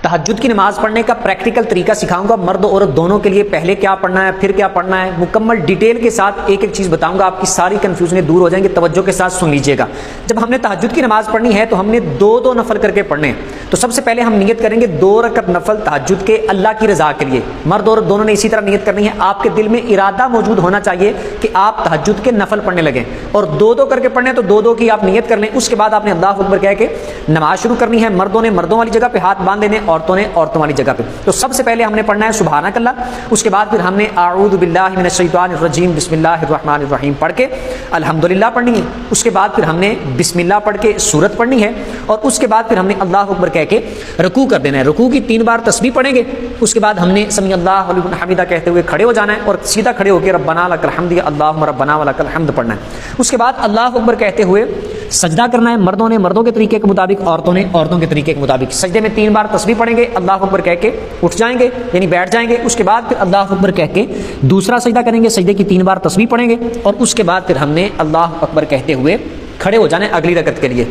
تہجد کی نماز پڑھنے کا پریکٹیکل طریقہ سکھاؤں گا مرد و عورت دونوں کے لیے. پہلے کیا پڑھنا ہے، پھر کیا پڑھنا ہے، مکمل ڈیٹیل کے ساتھ ایک ایک چیز بتاؤں گا. آپ کی ساری کنفیوژنیں دور ہو جائیں گے. توجہ کے ساتھ سن لیجئے گا. جب ہم نے تہجد کی نماز پڑھنی ہے تو ہم نے دو نفل کر کے پڑھنے ہیں. تو سب سے پہلے ہم نیت کریں گے 2 رکعت نفل تہجد کے اللہ کی رضا کے لیے. مرد و عورت دونوں نے اسی طرح نیت کرنی ہے. آپ کے دل میں ارادہ موجود ہونا چاہیے کہ آپ تہجد کے نفل پڑھنے لگیں اور 2 کر کے پڑھنے. تو 2 کی آپ نیت کر لیں. اس کے بعد آپ نے اللہ اکبر کہہ کے نماز شروع کرنی ہے. مردوں نے مردوں والی جگہ پہ ہاتھ باندھ دینے، عورتوں نے عورتوں والی جگہ پہ. تو سب سے پہلے ہم نے پڑھنا ہے سبحانک اللہ. اس کے بعد پھر ہم نے اعوذ باللہ من الشیطان الرجیم بسم اللہ الرحمن الرحیم پڑھ کے الحمدللہ پڑھنی ہے. اس کے بعد پھر ہم نے بسم اللہ پڑھ کے سورت پڑھنی ہے اور اس کے بعد پھر ہم نے اللہ اکبر کہہ کے رکوع کر دینا ہے. رکوع کی 3 بار تسبیح پڑھیں گے. اس کے بعد ہم نے سمیع اللہ لمن حمدہ کہتے ہوئے کھڑے ہو جانا ہے اور سیدھا کھڑے ہو کے ربنا لک الحمد اللہم ربنا ولک الحمد پڑھنا ہے. اس کے بعد اللہ اکبر کہتے ہوئے سجدہ کرنا ہے. مردوں نے مردوں کے طریقے کے مطابق، عورتوں نے عورتوں کے طریقے کے مطابق. سجدے میں 3 بار تسبیح پڑھیں گے، اللہ اکبر کہہ کے اٹھ جائیں گے یعنی بیٹھ جائیں گے. اس کے بعد پھر اللہ اکبر کہہ کے دوسرا سجدہ کریں گے. سجدے کی 3 بار تسبیح پڑھیں گے اور اس کے بعد پھر ہم نے اللہ اکبر کہتے ہوئے کھڑے ہو جانا ہے اگلی رکعت کے لیے.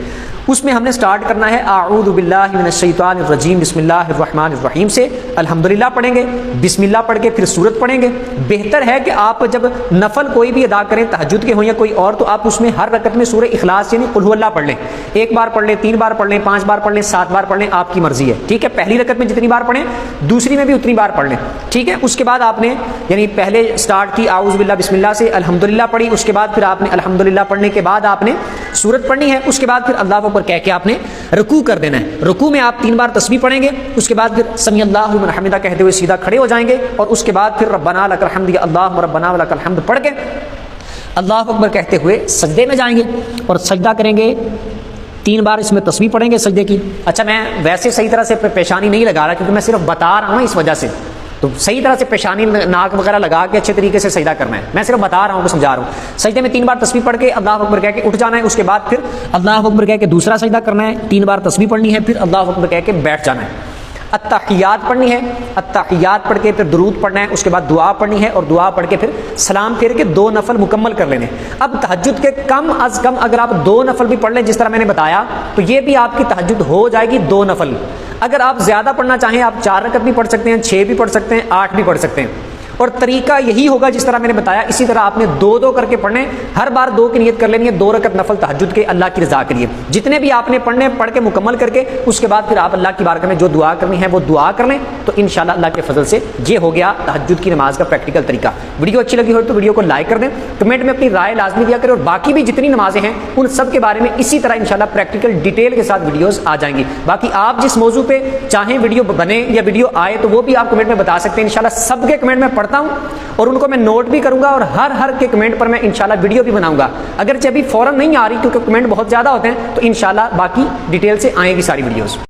اس میں ہم نے سٹارٹ کرنا ہے اعوذ باللہ من الشیطان الرجیم بسم اللہ الرحمن الرحیم سے الحمدللہ پڑھیں گے. بسم اللہ پڑھ کے پھر سورت پڑھیں گے. بہتر ہے کہ آپ جب نفل کوئی بھی ادا کریں، تہجد کے ہوں یا کوئی اور، تو آپ اس میں ہر رکعت میں سورہ اخلاص یعنی قل هو اللہ پڑھ لیں. 1 بار پڑھ لیں، 3 بار پڑھ لیں، 5 بار پڑھ لیں، 7 بار پڑھ لیں، آپ کی مرضی ہے. ٹھیک ہے، پہلی رکعت میں جتنی بار پڑھیں دوسری میں بھی اتنی بار پڑھ لیں. ٹھیک ہے. اس کے بعد آپ نے یعنی پہلے سٹارٹ کی اعوذ باللہ بسم اللہ سے الحمدللہ پڑھی. اس کے بعد پھر آپ نے الحمدللہ پڑھنے کے بعد آپ نے سورت پڑھنی ہے. اس کے بعد پھر اللہ اکبر کہہ کے آپ نے رکوع کر دینا ہے. رکوع میں آپ 3 بار تسبیح پڑھیں گے. اس کے بعد پھر سمیع اللہ لمن حمدہ کہتے ہوئے سیدھا کھڑے ہو جائیں گے اور اس کے بعد پھر ربنا لک الحمد اللہم ربنا ولک الحمد پڑھ کے اللہ اکبر کہتے ہوئے سجدے میں جائیں گے اور سجدہ کریں گے. 3 بار اس میں تسبیح پڑھیں گے سجدے کی. اچھا، میں ویسے صحیح طرح سے پیشانی نہیں لگا رہا کیونکہ میں صرف بتا رہا ہوں اس وجہ سے. تو صحیح طرح سے پیشانی ناک وغیرہ لگا کے اچھے طریقے سے سجدہ کرنا ہے. میں صرف بتا رہا ہوں کہ سمجھا رہا ہوں. سجدے میں 3 بار تسبیح پڑھ کے اللہ اکبر کہہ کے اٹھ جانا ہے. اس کے بعد پھر اللہ اکبر کہہ کے دوسرا سجدہ کرنا ہے. 3 بار تسبیح پڑھنی ہے. پھر اللہ اکبر کہہ کے بیٹھ جانا ہے. التحیات پڑھنی ہے. التحیات پڑھ کے پھر درود پڑھنا ہے. اس کے بعد دعا پڑھنی ہے اور دعا پڑھ کے پھر سلام پھیر کے 2 نفل مکمل کر لینے. اب تہجد کے کم از کم اگر آپ 2 نفل بھی پڑھ لیں جس طرح میں نے بتایا تو یہ بھی آپ کی تہجد ہو جائے گی 2 نفل. اگر آپ زیادہ پڑھنا چاہیں آپ 4 رکعت بھی پڑھ سکتے ہیں، 6 بھی پڑھ سکتے ہیں، 8 بھی پڑھ سکتے ہیں. اور طریقہ یہی ہوگا جس طرح میں نے بتایا. اسی طرح آپ نے 2 کر کے پڑھنے. ہر بار 2 کی نیت کر لینی ہے. 2 رکعت نفل تہجد کے اللہ کی رضا کے لیے. جتنے بھی آپ نے پڑھنے پڑھ کے مکمل کر کے اس کے بعد پھر آپ اللہ کی بارگاہ میں جو دعا کرنی ہے وہ دعا کر لیں. تو انشاءاللہ اللہ کے فضل سے یہ ہو گیا تہجد کی نماز کا پریکٹیکل طریقہ. ویڈیو اچھی لگی ہو تو ویڈیو کو لائک کر دیں. کمنٹ میں اپنی رائے لازمی دیا کریں اور باقی بھی جتنی نمازیں ہیں ان سب کے بارے میں اسی طرح انشاءاللہ پریکٹیکل ڈیٹیل کے ساتھ ویڈیوز آ جائیں گی. باقی آپ جس موضوع پہ چاہیں ویڈیو بنے یا ویڈیو آئے تو وہ بھی آپ کمنٹ میں بتا سکتے ہیں. انشاءاللہ سب کے کمنٹ میں پڑھتا ہوں اور ان کو میں نوٹ بھی کروں گا اور ہر کے کمنٹ پر میں انشاءاللہ ویڈیو بھی بناؤں گا. اگرچہ ابھی فوراً نہیں آ رہی کیونکہ کمنٹ بہت زیادہ ہوتے ہیں تو انشاءاللہ باقی ڈیٹیل سے آئیں گی ساری ویڈیوز.